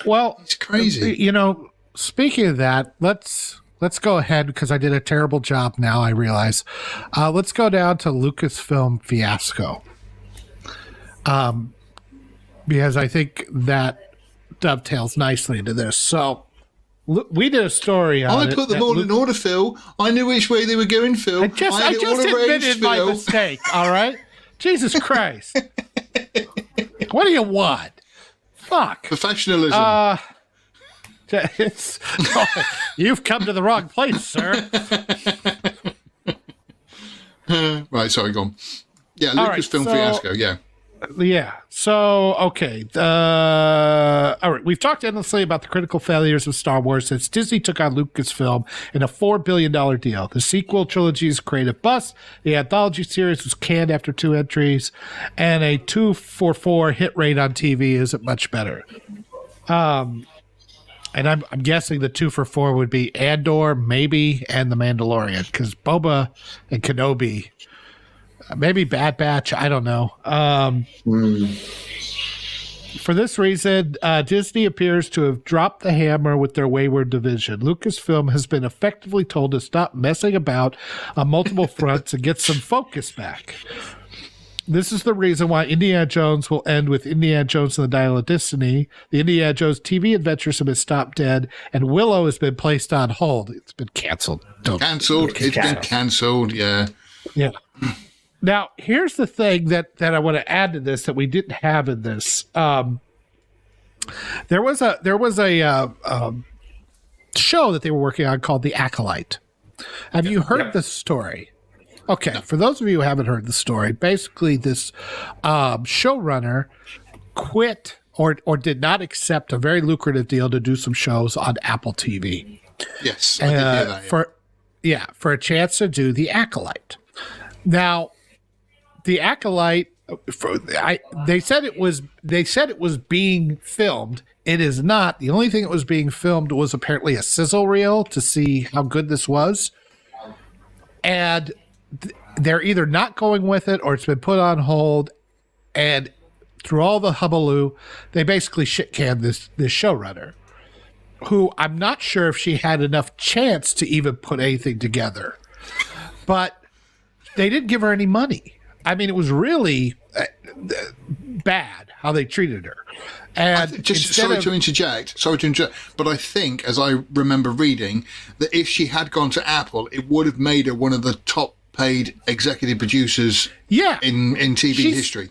Well, It's crazy. You know, speaking of that, let's go ahead because I did a terrible job now, I realize. Let's go down to Lucasfilm Fiasco. Because I think that dovetails nicely into this. So we did a story on I put them all in order, Phil. I knew which way they were going, Phil. I just admitted my mistake, all right? Jesus Christ. What do you want? Fuck. Professionalism. You've come to the wrong place, sir. Right, sorry, go on. Yeah, Lucasfilm Fiasco, yeah. Yeah. So, okay. All right. We've talked endlessly about the critical failures of Star Wars since Disney took on Lucasfilm in a $4 billion deal. The sequel trilogy is a creative bust. The anthology series was canned after 2 entries, and a 244 hit rate on TV isn't much better. And I'm guessing the 2 for 4 would be Andor, maybe, and The Mandalorian, because Boba and Kenobi. Maybe Bad Batch. I don't know. For this reason, Disney appears to have dropped the hammer with their wayward division. Lucasfilm has been effectively told to stop messing about on multiple fronts and get some focus back. This is the reason why Indiana Jones will end with Indiana Jones and the Dial of Destiny. The Indiana Jones TV adventures have been stopped dead, and Willow has been placed on hold. It's been canceled. It's been canceled, yeah. Yeah. Now, here's the thing that I want to add to this that we didn't have in this. There was a show that they were working on called The Acolyte. Have you heard the story? Okay, no. For those of you who haven't heard the story, basically this showrunner quit or did not accept a very lucrative deal to do some shows on Apple TV. Yes, I did hear that. For a chance to do The Acolyte. Now, The Acolyte, they said it was being filmed. It is not. The only thing that was being filmed was apparently a sizzle reel to see how good this was. And they're either not going with it or it's been put on hold. And through all the hullabaloo, they basically shit-canned this showrunner, who I'm not sure if she had enough chance to even put anything together. But they didn't give her any money. I mean, it was really bad how they treated her. And sorry to interject, but I think, as I remember reading, that if she had gone to Apple, it would have made her one of the top-paid executive producers in TV history.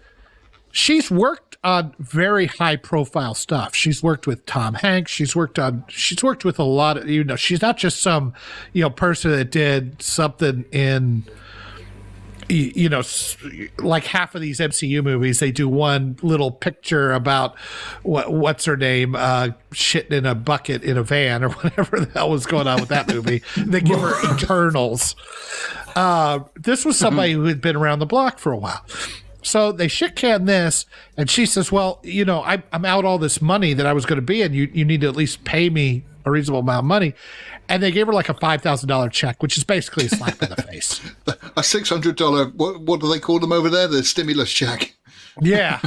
She's worked on very high-profile stuff. She's worked with Tom Hanks. She's worked with a lot of, she's not just some, person that did something in, like half of these MCU movies, they do one little picture about what's her name, shitting in a bucket in a van or whatever the hell was going on with that movie. They give her Eternals. This was somebody who had been around the block for a while. So they shit-canned this, and she says, well, I'm out all this money that I was going to be in. You need to at least pay me a reasonable amount of money. And they gave her like a $5,000 check, which is basically a slap in the face. A $600, what do they call them over there? The stimulus check. Yeah.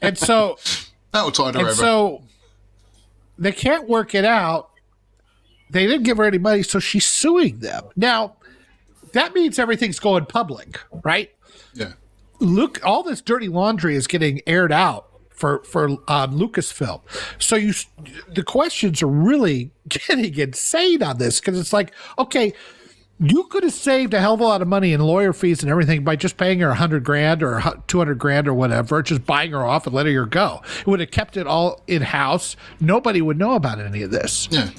And so... That'll tide her over. So they can't work it out. They didn't give her any money, so she's suing them. Now, that means everything's going public, right? Yeah. Look, all this dirty laundry is getting aired out for Lucasfilm. So the questions are really getting insane on this, because it's like, okay, you could have saved a hell of a lot of money in lawyer fees and everything by just paying her $100,000 or $200,000 or whatever, just buying her off and letting her go. It would have kept it all in house. Nobody would know about any of this. Yeah.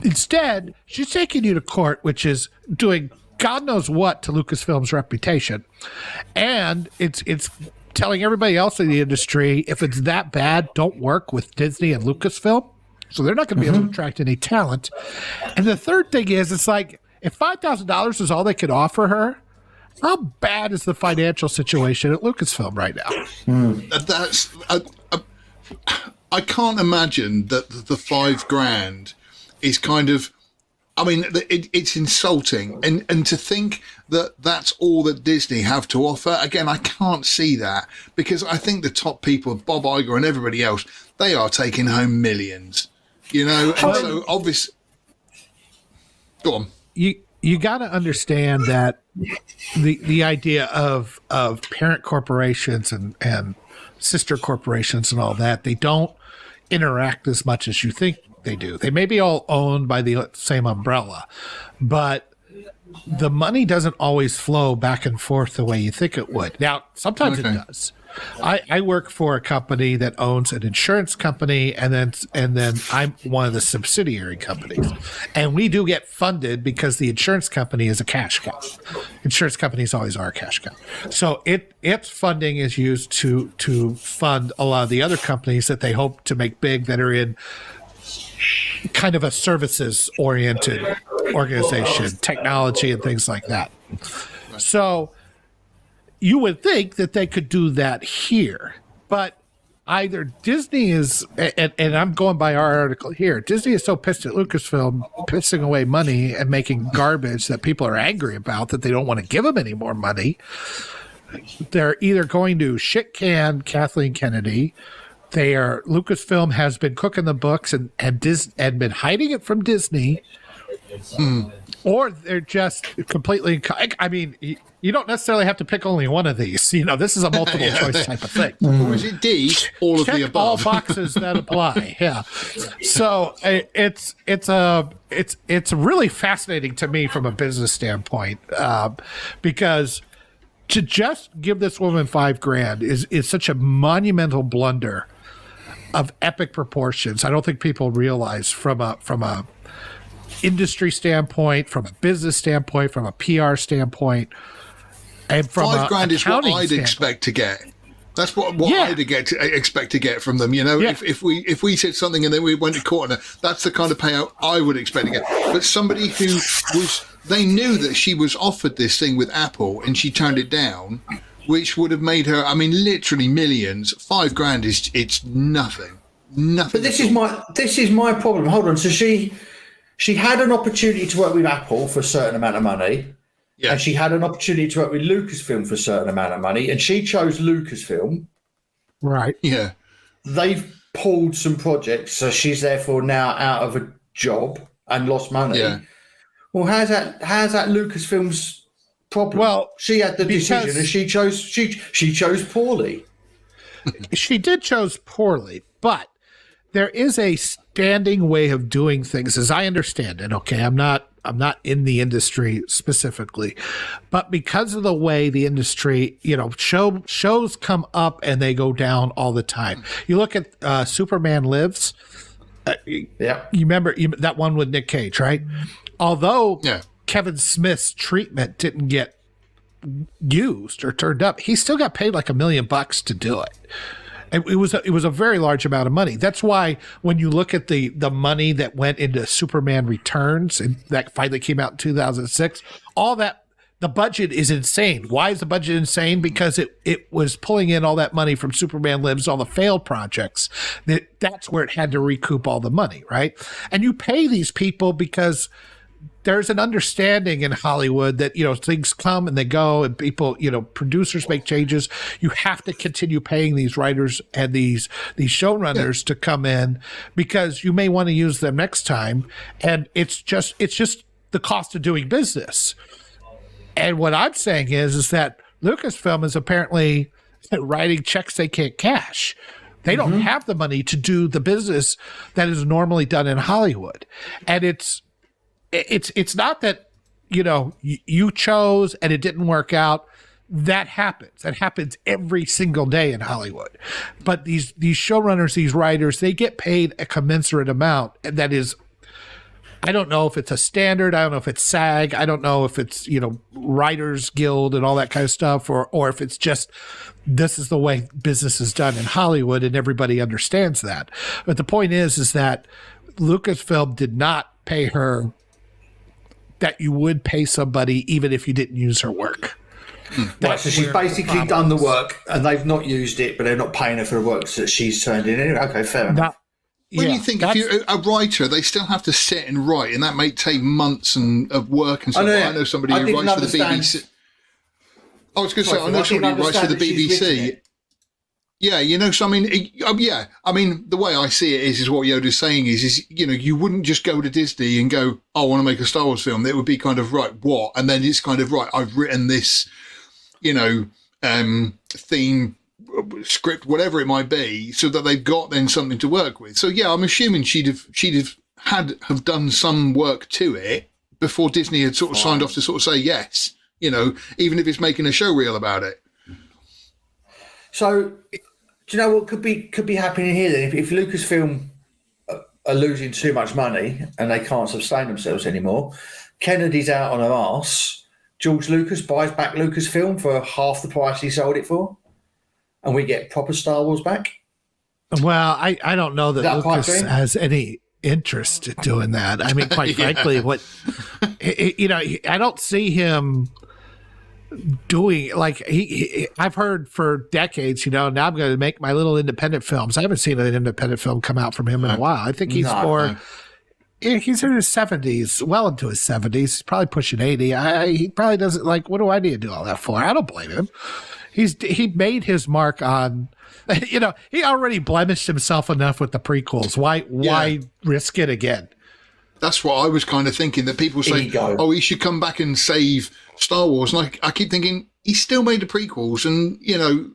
Instead, she's taking you to court, which is doing God knows what to Lucasfilm's reputation, and it's telling everybody else in the industry, if it's that bad, don't work with Disney and Lucasfilm. So they're not going to be able to attract any talent. And the third thing is, it's like, if $5,000 is all they could offer her, how bad is the financial situation at Lucasfilm right now? I can't imagine that the $5,000 is kind of I mean, it's insulting, and to think that that's all that Disney have to offer. Again, I can't see that, because I think the top people, Bob Iger and everybody else, they are taking home millions, and so obviously, go on. You got to understand that the idea of parent corporations and sister corporations and all that, they don't interact as much as you think they do. They may be all owned by the same umbrella, but the money doesn't always flow back and forth the way you think it would. Now, sometimes it does. I work for a company that owns an insurance company, and then I'm one of the subsidiary companies, and we do get funded because the insurance company is a cash cow. Insurance companies always are a cash cow, so its funding is used to fund a lot of the other companies that they hope to make big, that are in kind of a services oriented organization, technology and things like that. So you would think that they could do that here, but either Disney is, and I'm going by our article here, Disney is so pissed at Lucasfilm pissing away money and making garbage that people are angry about, that they don't want to give them any more money. They're either going to shit can Kathleen Kennedy. Lucasfilm has been cooking the books and been hiding it from Disney. Or they're just completely, I mean, you don't necessarily have to pick only one of these. This is a multiple choice type of thing. Or is it D, all of the above? All boxes that apply. Yeah. So it's really fascinating to me from a business standpoint, because to just give this woman $5,000 is such a monumental blunder of epic proportions. I don't think people realize from a industry standpoint, from a business standpoint, from a PR standpoint, and from $5,000 is what I'd expect to get. That's what I'd expect to get from them. If we said something and then we went to court, and that's the kind of payout I would expect to get. But somebody who they knew that she was offered this thing with Apple and she turned it down, which would have made her, I mean, literally millions. $5,000 it's nothing. Nothing. But this is my problem. Hold on. So she had an opportunity to work with Apple for a certain amount of money, and she had an opportunity to work with Lucasfilm for a certain amount of money, and she chose Lucasfilm. Right. Yeah. They've pulled some projects, so she's therefore now out of a job and lost money. Yeah. Well, how's that Lucasfilm's problem? Well, she had the decision, and she chose poorly. She did chose poorly, but there is a standing way of doing things, as I understand it. Okay, I'm not in the industry specifically, but because of the way the industry, shows come up and they go down all the time. You look at Superman Lives. You remember that one with Nick Cage, right? Although Kevin Smith's treatment didn't get used or turned up, he still got paid like $1 million to do it. It was a very large amount of money. That's why when you look at the money that went into Superman Returns, and that finally came out in 2006, all that, the budget is insane. Why is the budget insane? Because it was pulling in all that money from Superman Lives, all the failed projects. That's where it had to recoup all the money, right? And you pay these people because there's an understanding in Hollywood that, things come and they go, and people, producers make changes. You have to continue paying these writers and these showrunners to come in, because you may want to use them next time. And it's just the cost of doing business. And what I'm saying is that Lucasfilm is apparently writing checks they can't cash. They don't have the money to do the business that is normally done in Hollywood. And it's not that, you chose and it didn't work out. That happens. That happens every single day in Hollywood. But these showrunners, these writers, they get paid a commensurate amount. And that is, I don't know if it's a standard. I don't know if it's SAG. I don't know if it's, Writers Guild and all that kind of stuff, or if it's just, this is the way business is done in Hollywood and everybody understands that. But the point is that Lucasfilm did not pay her that you would pay somebody even if you didn't use her work. Right, so she's basically done the work and they've not used it, but they're not paying her for the work that she's turned in. Okay, fair enough. When you think if you're a writer, they still have to sit and write, and that may take months of work and stuff. I know somebody who writes for the BBC. I was going to say, I know somebody who writes for the BBC. Yeah, you know, so I mean, I mean, the way I see it is what Yoda's saying is, you know, you wouldn't just go to Disney and go, I want to make a Star Wars film. It would be kind of, right, what? And then it's kind of, right, I've written this, you know, theme, script, whatever it might be, so that they've got then something to work with. So yeah, I'm assuming she'd have done some work to it before Disney had sort of signed off to sort of say yes, you know, even if it's making a show reel about it. So, do you know what could be happening here then? If Lucasfilm are losing too much money and they can't sustain themselves anymore, Kennedy's out on her arse. George Lucas buys back Lucasfilm for half the price he sold it for, and we get proper Star Wars back. Well, I don't know that Lucas has any interest in doing that. I mean, quite frankly, you know, I don't see him doing, like, I've heard for decades, you know, now I'm going to make my little independent films. I haven't seen an independent film come out from him in a while. I think he's he's in his 70s, well into his 70s. He's probably pushing 80. He probably doesn't, like, what do I need to do all that for? I don't blame him. He made his mark on, you know, he already blemished himself enough with the prequels. Why risk it again? That's what I was kind of thinking, that people say, oh, he should come back and save Star Wars. And I keep thinking, he still made the prequels, and, you know,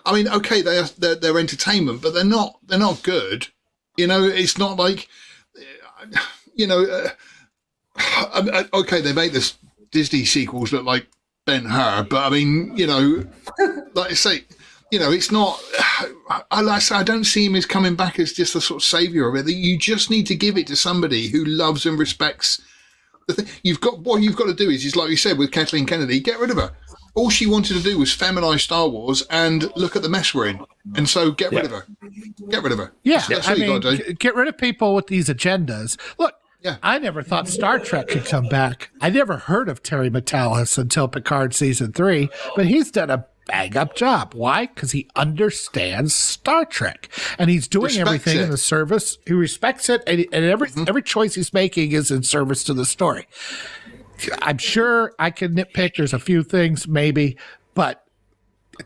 I mean, okay, they're entertainment, but they're not good. You know, it's not like, you know, okay, they make this Disney sequels look like Ben-Hur, but I mean, you know, like I say, you know, it's not, I don't see him as coming back as just the sort of savior of it. You just need to give it to somebody who loves and respects the thing. What you've got to do is like you said with Kathleen Kennedy, get rid of her. All she wanted to do was feminize Star Wars and look at the mess we're in. And so get rid of her. Get rid of her. Yeah, that's what you got to do. Get rid of people with these agendas. Look, I never thought Star Trek could come back. I never heard of Terry Matalas until Picard season 3, but he's done a bang-up job. Why? Because he understands Star Trek, and he's doing everything in the service. He respects it, and every choice he's making is in service to the story. I'm sure I can nitpick. There's a few things maybe, but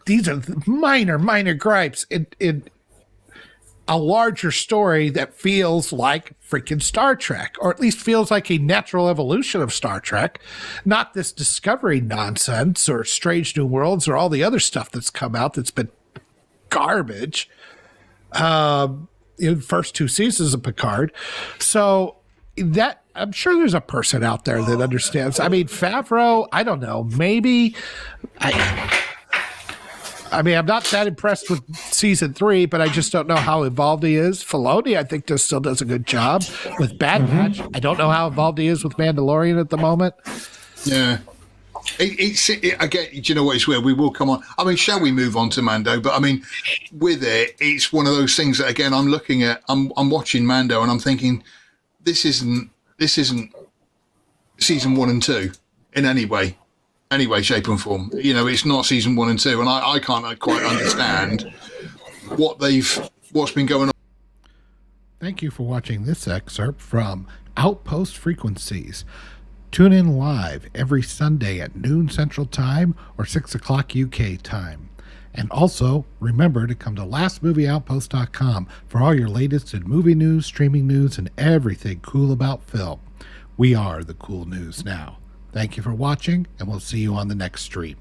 these are minor gripes in a larger story that feels like freaking Star Trek, or at least feels like a natural evolution of Star Trek, not this Discovery nonsense or Strange New Worlds or all the other stuff that's come out that's been garbage in the first 2 seasons of Picard. So that, I'm sure there's a person out there that understands. I mean, Favreau, I don't know, maybe I mean, I'm not that impressed with season 3, but I just don't know how involved he is. Filoni, I think, still does a good job with Bad Batch. I don't know how involved he is with Mandalorian at the moment. Yeah. Again, do you know what? It's weird. We will come on. I mean, shall we move on to Mando? But I mean, with it, it's one of those things that, again, I'm looking at, I'm watching Mando and I'm thinking, this isn't season 1 and 2 in any way, shape and form. You know, it's not season 1 and 2, and I can't quite understand what's been going on. Thank you for watching this excerpt from Outpost Frequencies. Tune in live every Sunday at noon Central Time or 6 o'clock UK time. And also, remember to come to lastmovieoutpost.com for all your latest in movie news, streaming news, and everything cool about film. We are the cool news now. Thank you for watching, and we'll see you on the next stream.